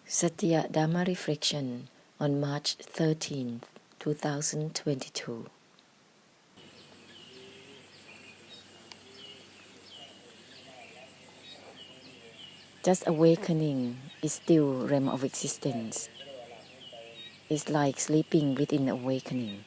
Satya Dharma Reflection on March 13th, 2022. Just awakening is still realm of existence. It's like sleeping within awakening.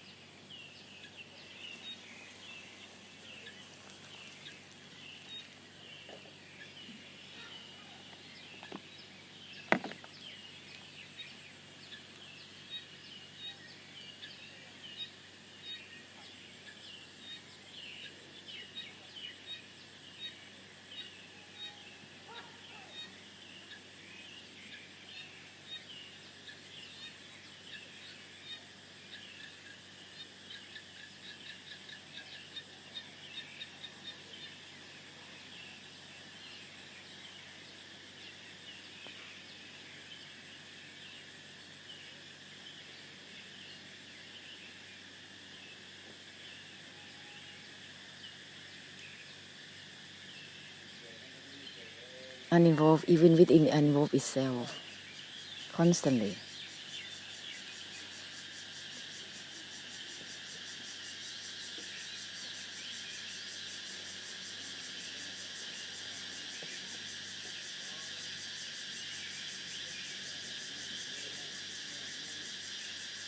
Uninvolved even within the uninvolved itself, constantly.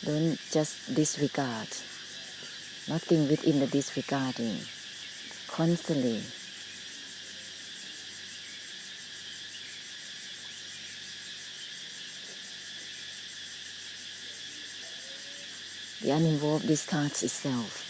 Don't just disregard. Nothing within the disregarding. Constantly. The uninvolved discards itself.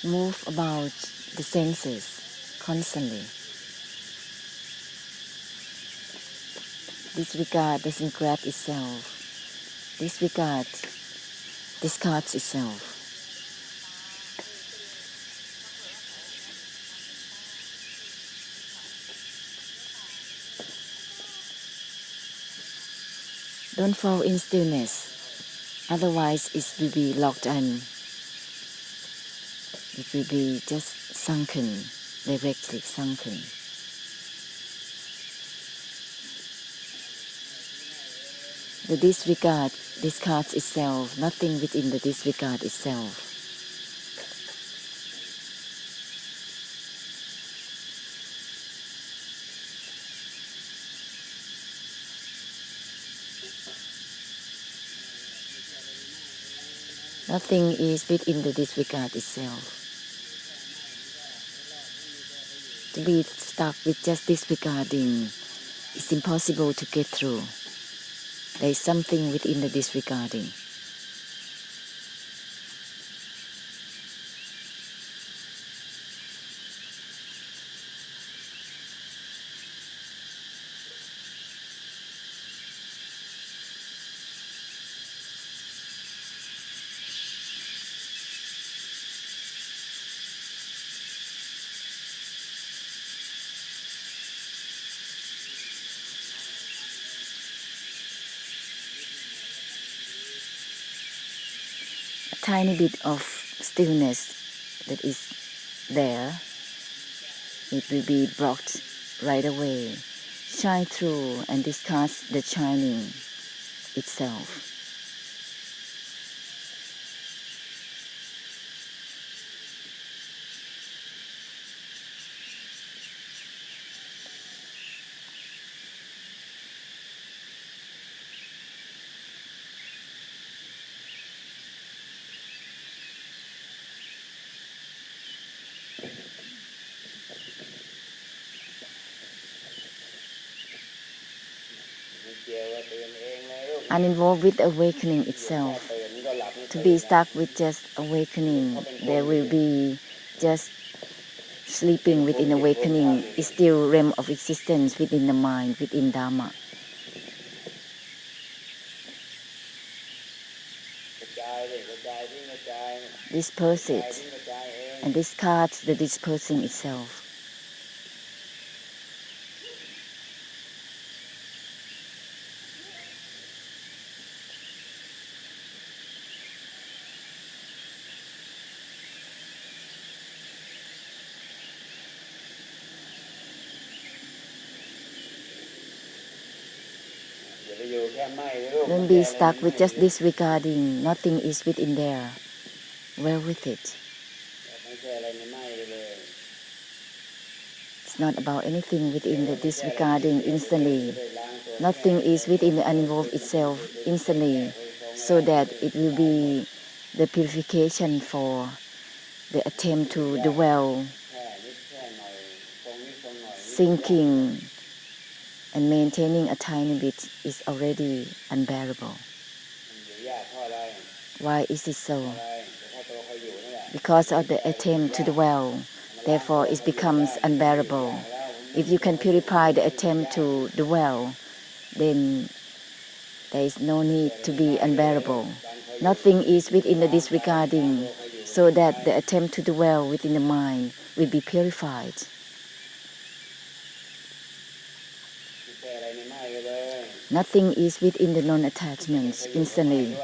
Move about the senses constantly. Disregard doesn't grab itself. Disregard discards itself. Don't fall in stillness, otherwise it will be locked in. It will be just sunken, directly sunken. The disregard discards itself, nothing within the disregard itself. Nothing is within the disregard itself. To be stuck with just disregarding is impossible to get through. There is something within the disregarding. A tiny bit of stillness that is there, it will be blocked right away, shine through and discard the shining itself. uninvolved with awakening itself. To be stuck with just awakening, there will be just sleeping within awakening is still realm of existence within the mind, within Dharma. Disperse it and discards the dispersing itself. Don't be stuck with just disregarding. Nothing is within there. Well with it. It's not about anything within the disregarding instantly. Nothing is within the uninvolved itself instantly, so that it will be the purification for the attempt to dwell, sinking and maintaining a tiny bit is already unbearable. Why is it so? Because of the attempt to dwell, therefore it becomes unbearable. If you can purify the attempt to dwell, then there is no need to be unbearable. Nothing is within the disregarding, so that the attempt to dwell within the mind will be purified. Nothing is within the non-attachments instantly.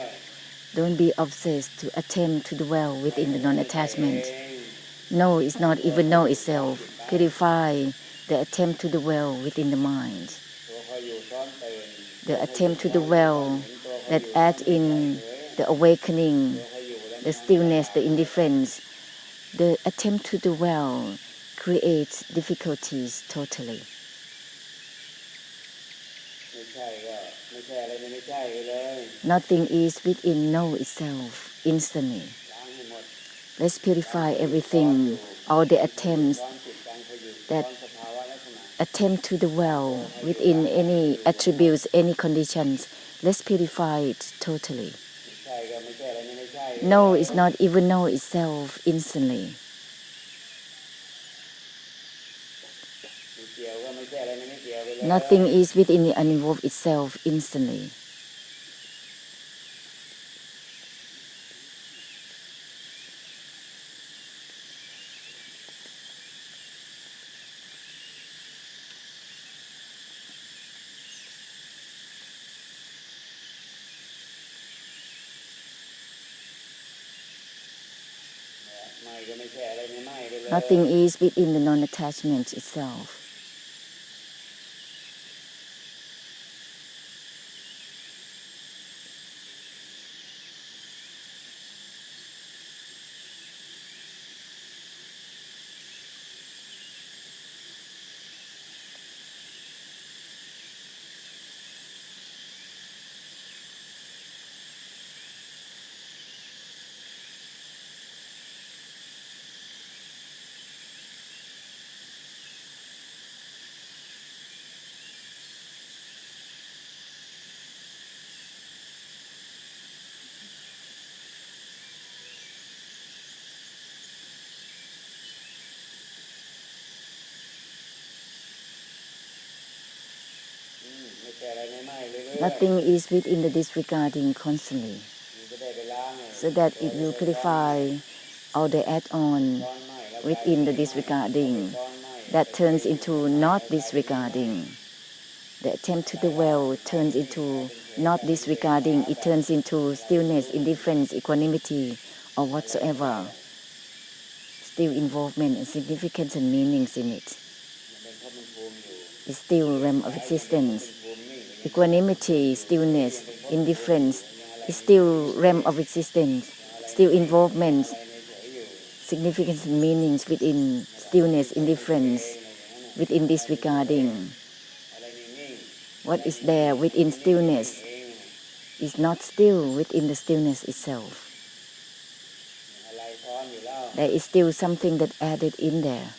Don't be obsessed to attempt to dwell within the non-attachment. No is not even no itself. Purify the attempt to dwell within the mind. The attempt to dwell that adds in the awakening, the stillness, the indifference. The attempt to dwell creates difficulties totally. Nothing is within know itself instantly. Let's purify everything, all the attempts that attempt to dwell within any attributes, any conditions. Let's purify it totally. No is not even know itself instantly. Nothing is within the uninvolved itself instantly. Nothing is within the non-attachment itself. Nothing is within the disregarding constantly, so that it will purify all the add-on within the disregarding that turns into not disregarding. The attempt to dwell turns into not disregarding, it turns into stillness, indifference, equanimity, or whatsoever. Still involvement and significance and meanings in it. It's still realm of existence. Equanimity, stillness, indifference is still realm of existence. Still involvement, significance and meanings within stillness, indifference, within disregarding. What is there within stillness is not still within the stillness itself. There is still something that added in there.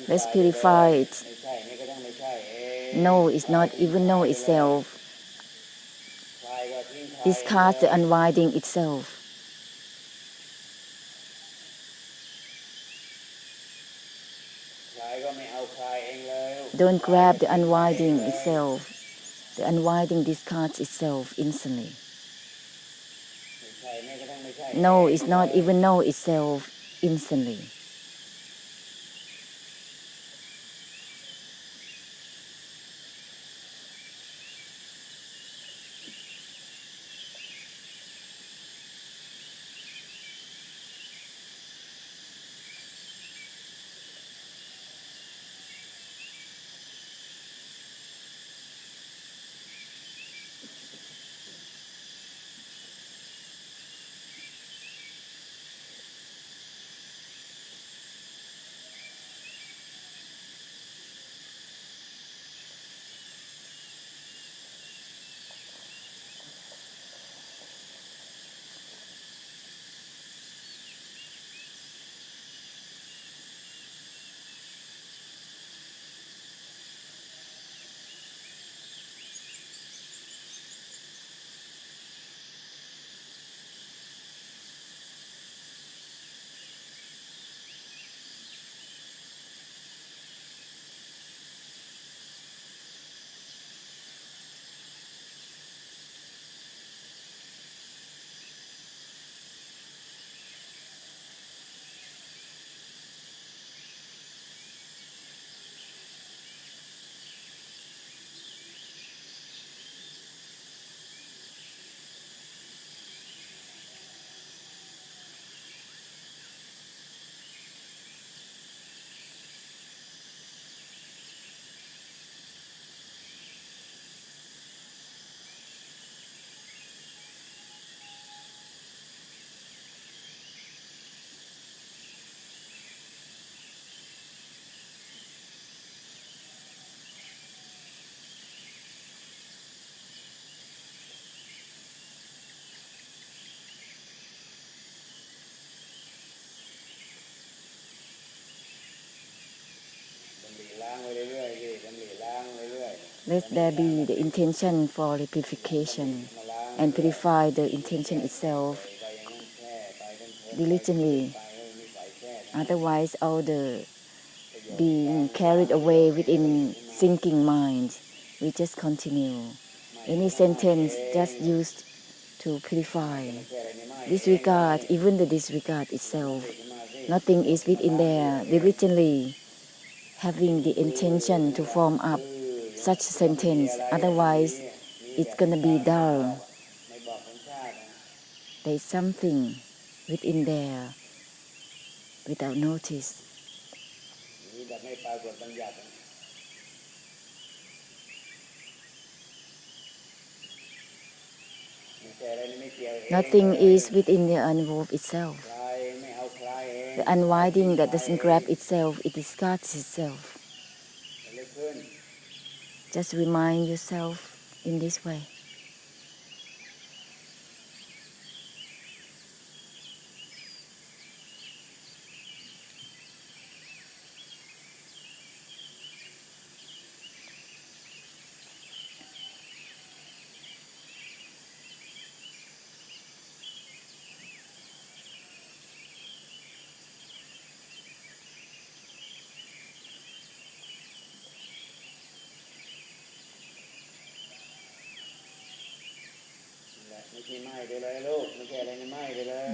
Let's purify it. No is not even no itself. Discard the unwinding itself. Don't grab the unwinding itself. The unwinding discards itself instantly. No is not even no itself instantly. Let there be the intention for the purification and purify the intention itself diligently. Otherwise, all the being carried away within thinking mind, we just continue. Any sentence just used to purify. Disregard, even the disregard itself. Nothing is within there diligently having the intention to form up such sentence. Otherwise, it's gonna be dull. There's something within there without notice. Nothing is within the unwove itself. The unwinding that doesn't grab itself, it discards itself. Just remind yourself in this way.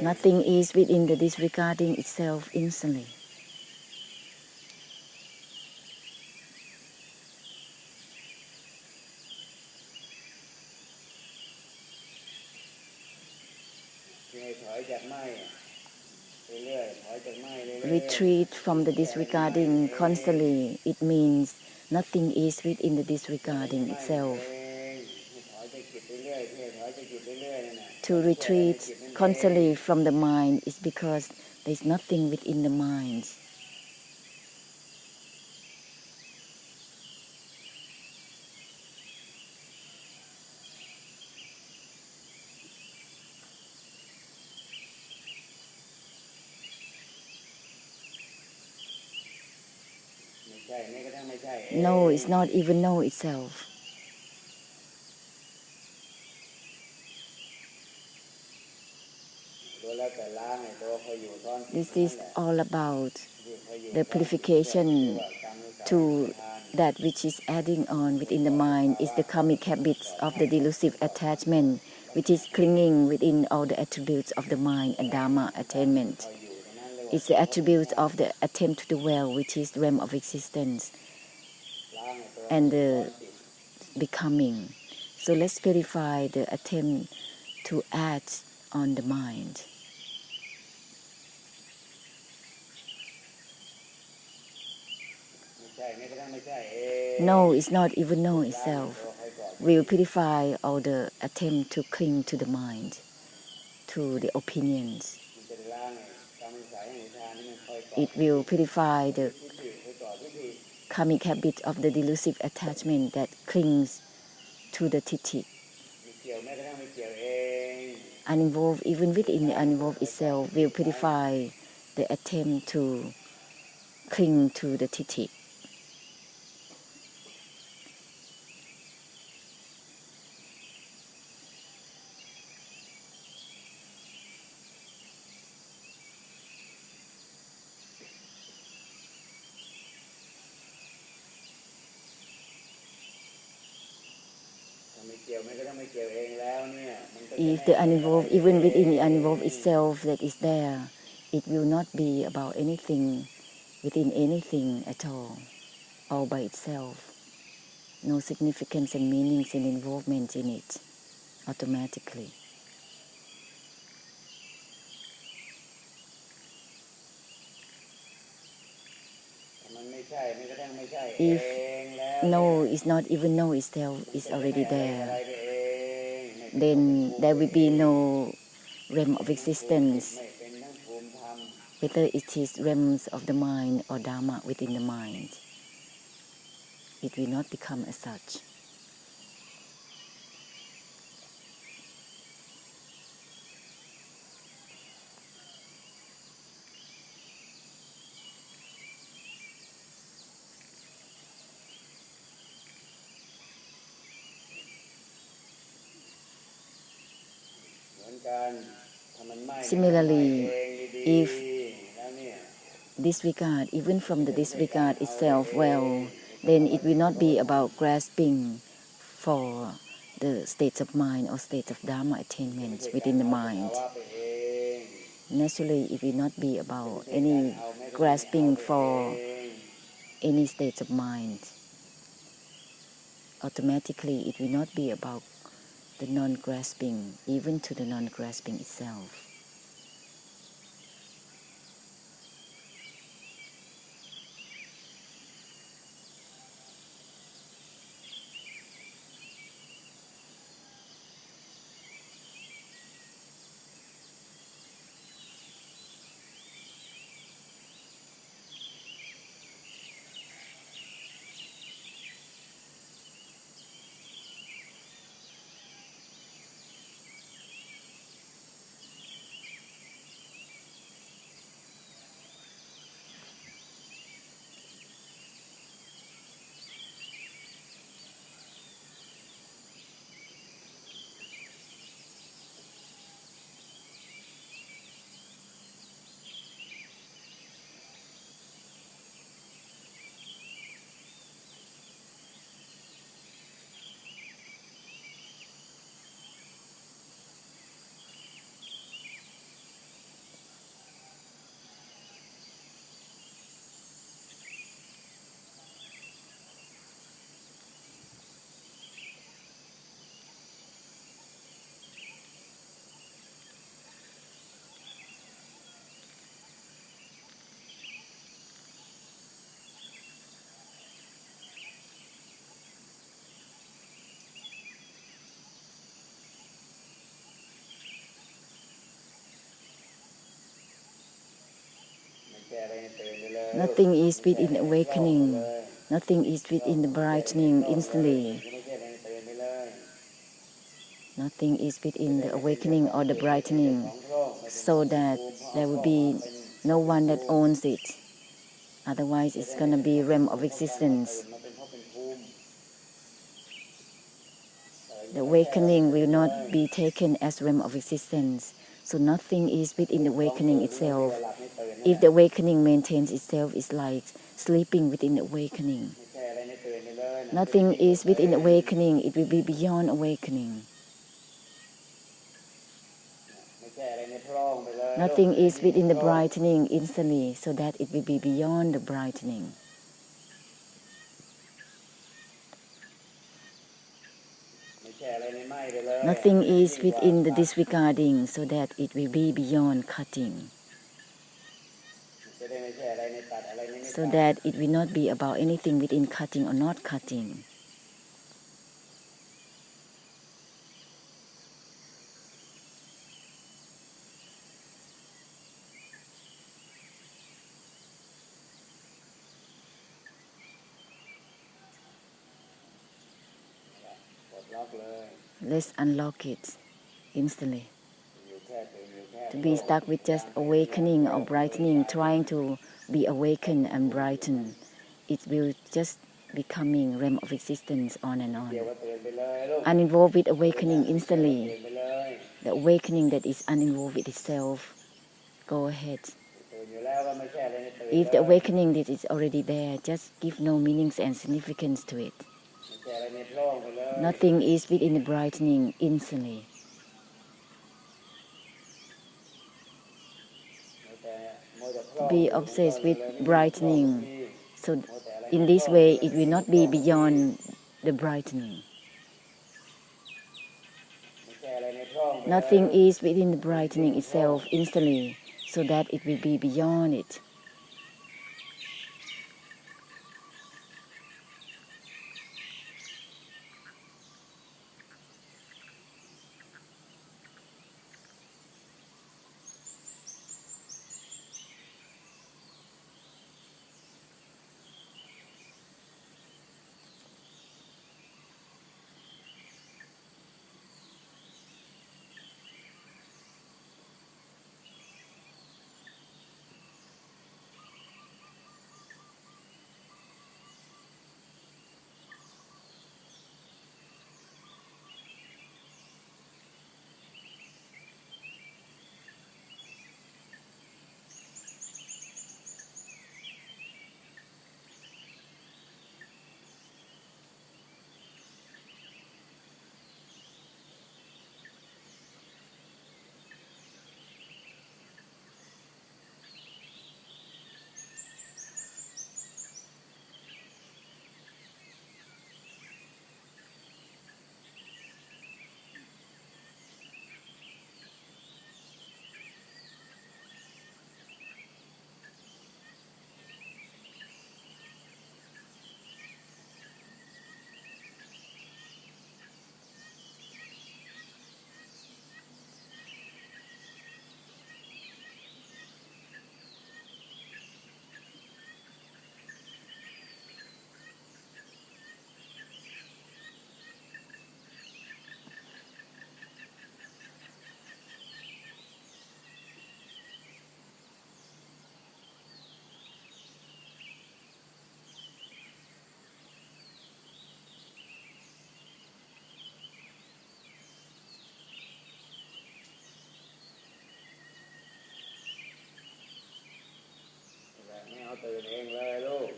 Nothing is within the disregarding itself instantly. Retreat from the disregarding constantly. It means nothing is within the disregarding itself. To retreat constantly from the mind is because there is nothing within the mind. No is not even no itself. This is all about the purification to that which is adding on within the mind is the karmic habits of the delusive attachment, which is clinging within all the attributes of the mind and Dharma attainment. It's the attributes of the attempt to dwell, which is the realm of existence, and the becoming. So let's purify the attempt to add on the mind. No is not even no itself. Will purify all the attempt to cling to the mind, to the opinions. It will purify the karmic habit of the delusive attachment that clings to the tithi. Uninvolved, even within the uninvolved itself, will purify the attempt to cling to the tithi. If the uninvolved, even within the uninvolved itself that is there, it will not be about anything within anything at all by itself. No significance and meanings and involvement in it automatically. If no is not even no itself is already there, then there will be no realm of existence, whether it is realms of the mind or Dharma within the mind. It will not become as such. Similarly, if disregard, even from the disregard itself, well, then it will not be about grasping for the states of mind or state of Dharma attainment within the mind. Naturally, it will not be about any grasping for any states of mind. Automatically, it will not be about the non-grasping, even to the non-grasping itself. Nothing is within awakening. Nothing is within the brightening instantly. Nothing is within the awakening or the brightening, so that there will be no one that owns it Otherwise, it's going to be realm of existence. The awakening will not be taken as realm of existence. So nothing is within the awakening itself. If the awakening maintains itself, it's like sleeping within the awakening. Nothing is within awakening, it will be beyond awakening. Nothing is within the brightening instantly, so that it will be beyond the brightening. Nothing is within the disregarding, so that it will be beyond cutting. So that it will not be about anything within cutting or not cutting. Let's unlock it instantly. To be stuck with just awakening or brightening, trying to be awakened and brightened, it will just becoming realm of existence on and on. Uninvolved with awakening instantly. The awakening that is uninvolved with itself. Go ahead. If the awakening that is already there, just give no meanings and significance to it. Nothing is within the brightening instantly. Be obsessed with brightening. So in this way, it will not be beyond the brightening. Nothing is within the brightening itself instantly, so that it will be beyond it.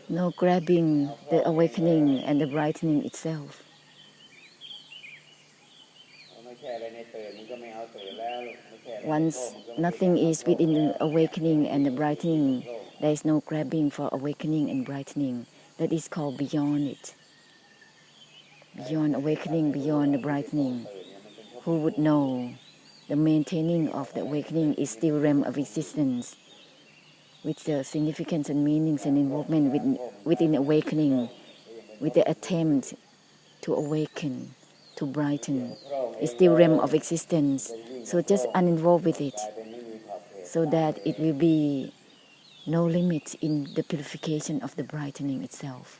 No grabbing the awakening and the brightening itself. Once nothing is within the awakening and the brightening, there is no grabbing for awakening and brightening. That is called beyond it. Beyond awakening, beyond the brightening. Who would know the maintaining of the awakening is still realm of existence, with the significance and meanings and involvement within awakening, with the attempt to awaken, to brighten, is still realm of existence. So just uninvolved with it, so that it will be no limit in the purification of the brightening itself,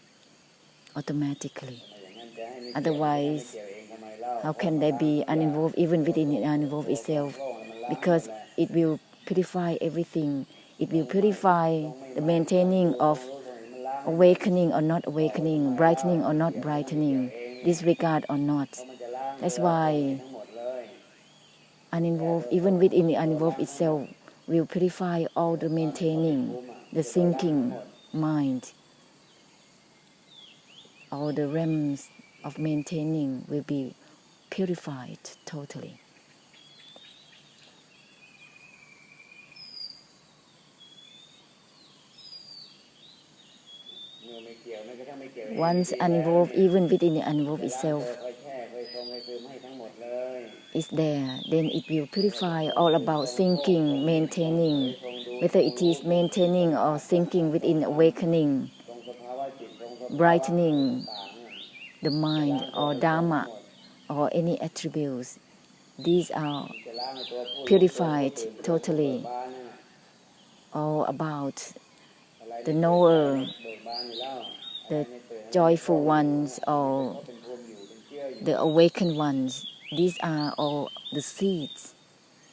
automatically. Otherwise, how can there be uninvolved even within the uninvolved itself? Because it will purify everything. It will purify the maintaining of awakening or not awakening, brightening or not brightening, disregard or not. That's why uninvolved, even within the uninvolved itself, will purify all the maintaining, the thinking mind. All the realms of maintaining will be purified totally. Once uninvolved, even within the uninvolved itself is there, then it will purify all about thinking, maintaining, whether it is maintaining or thinking within awakening, brightening the mind or Dharma or any attributes. These are purified totally. All about the knower, the joyful ones or the awakened ones. These are all the seeds,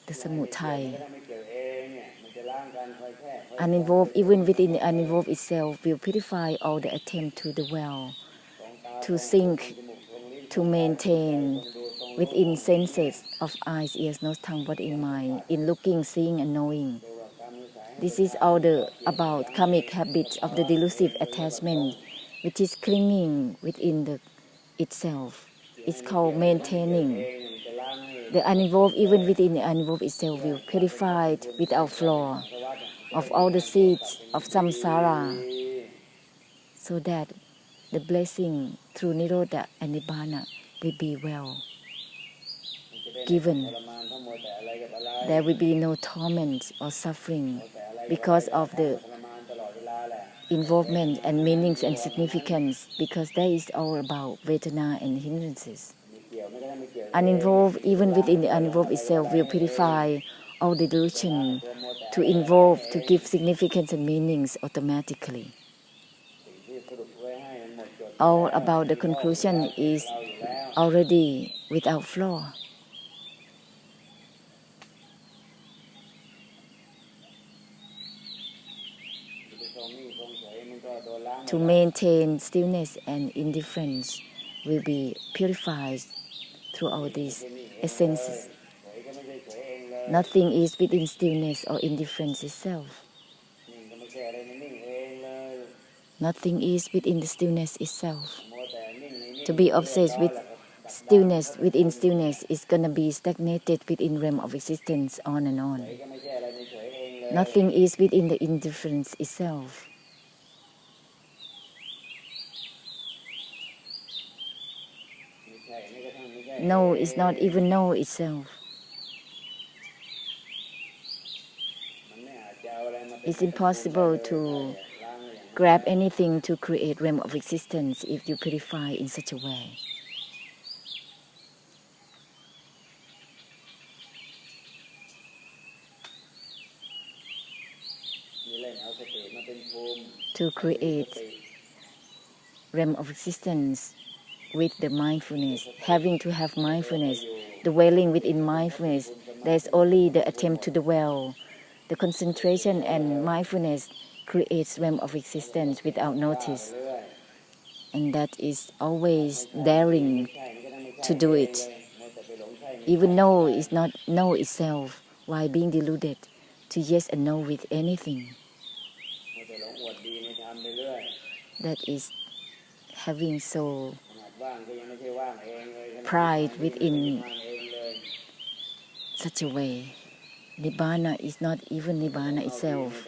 the samutai. Uninvolved, even within the uninvolved itself, will purify all the attempt to dwell, to think, to maintain within senses of eyes, ears, nose, tongue, body, and mind, in looking, seeing, and knowing. This is all about karmic habits of the delusive attachment, which is clinging within itself. It's called maintaining. The uninvolved, even within the uninvolved itself, will purify without flaw of all the seeds of samsara, so that the blessing through Nirodha and Nibbana will be well given. There will be no torment or suffering because of the involvement and meanings and significance, because that is all about Vedana and hindrances. Uninvolved, even within the uninvolved itself, will purify all the delusion to involve, to give significance and meanings automatically. All about the conclusion is already without flaw. To maintain stillness and indifference will be purified through all these essences. Nothing is within stillness or indifference itself. Nothing is within the stillness itself. To be obsessed with stillness within stillness is going to be stagnated within realm of existence on and on. Nothing is within the indifference itself. No is not even no itself. It's impossible to grab anything to create realm of existence if you purify in such a way. To create realm of existence with the mindfulness, having to have mindfulness, dwelling within mindfulness, there's only the attempt to dwell. The concentration and mindfulness creates realm of existence without notice. And that is always daring to do it. Even no is not no itself, while being deluded to yes and no with anything. That is having so pride within such a way. Nibbana is not even Nibbana itself.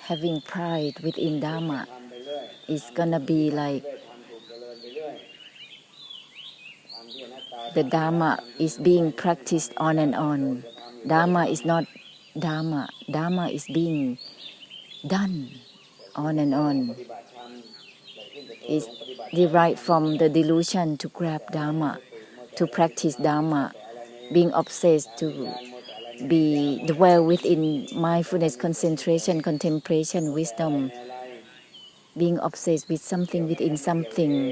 Having pride within Dharma is gonna be like the Dharma is being practiced on and on. Dharma is not Dharma. Dharma is being done on and on. It's derived from the delusion to grab Dharma, to practice Dharma, being obsessed to be dwell within mindfulness, concentration, contemplation, wisdom, being obsessed with something within something,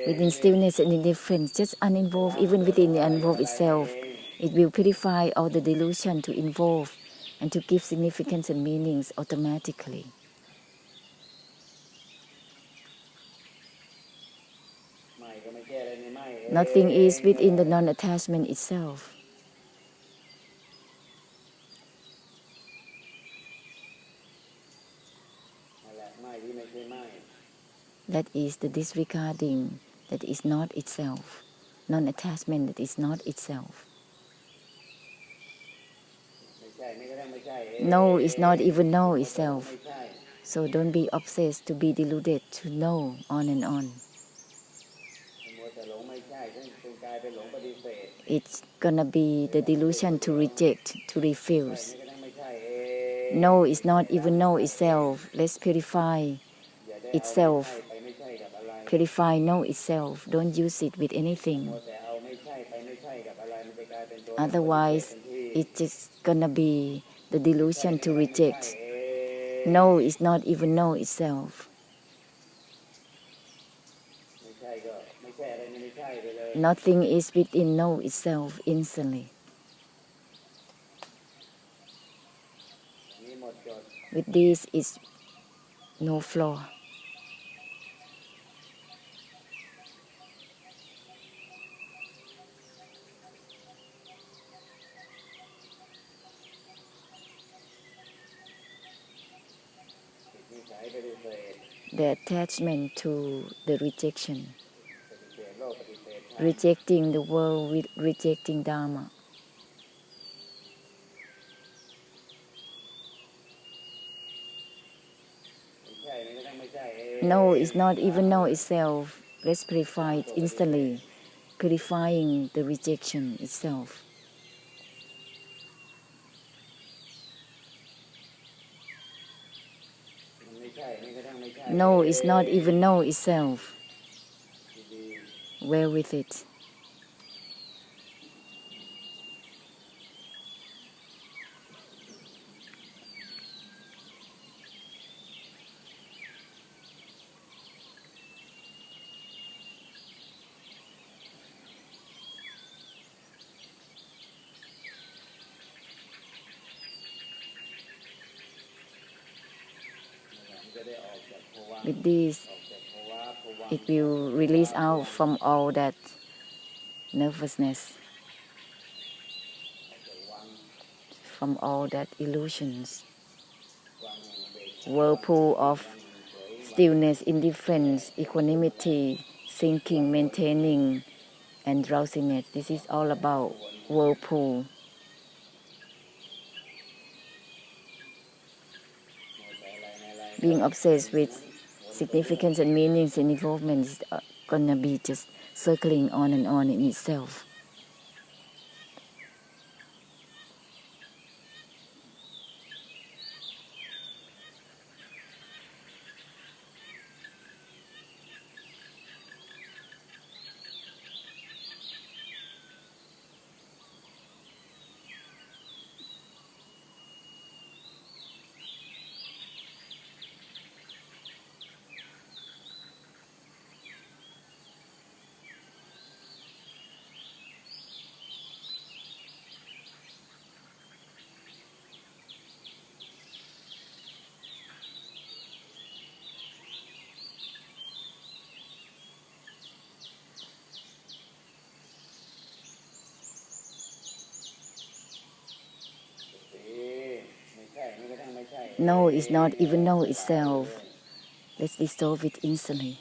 within stillness and indifference, just uninvolved, even within the uninvolved itself. It will purify all the delusion to involve and to give significance and meanings automatically. Nothing is within the non-attachment itself. That is the disregarding that is not itself. Non-attachment that is not itself. No is not even no itself. So don't be obsessed to be deluded to know on and on. It's gonna be the delusion to reject, to refuse. No is not even no itself. Let's purify itself. Purify no itself. Don't use it with anything. Otherwise, it's just gonna be the delusion to reject. No is not even no itself. Nothing is within no itself instantly. With this is no flaw. The attachment to the rejection. Rejecting the world, rejecting Dharma. No is not even no itself. Let's purify it instantly, purifying the rejection itself. No is not even no itself. Well with it. With this, it will release out from all that nervousness, from all that illusions, whirlpool of stillness, indifference, equanimity, thinking, maintaining, and drowsiness. This is all about whirlpool. Being obsessed with significance and meanings and involvement is gonna be just circling on and on in itself. No is not even no itself. Let's dissolve it instantly.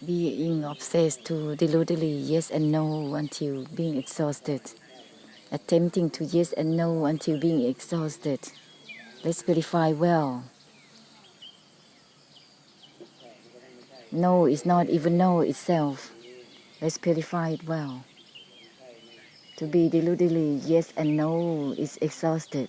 being obsessed to deludedly yes and no until being exhausted, attempting to yes and no until being exhausted. Let's purify well. No is not even no itself. Let's purify it well. To be deludedly yes and no is exhausted.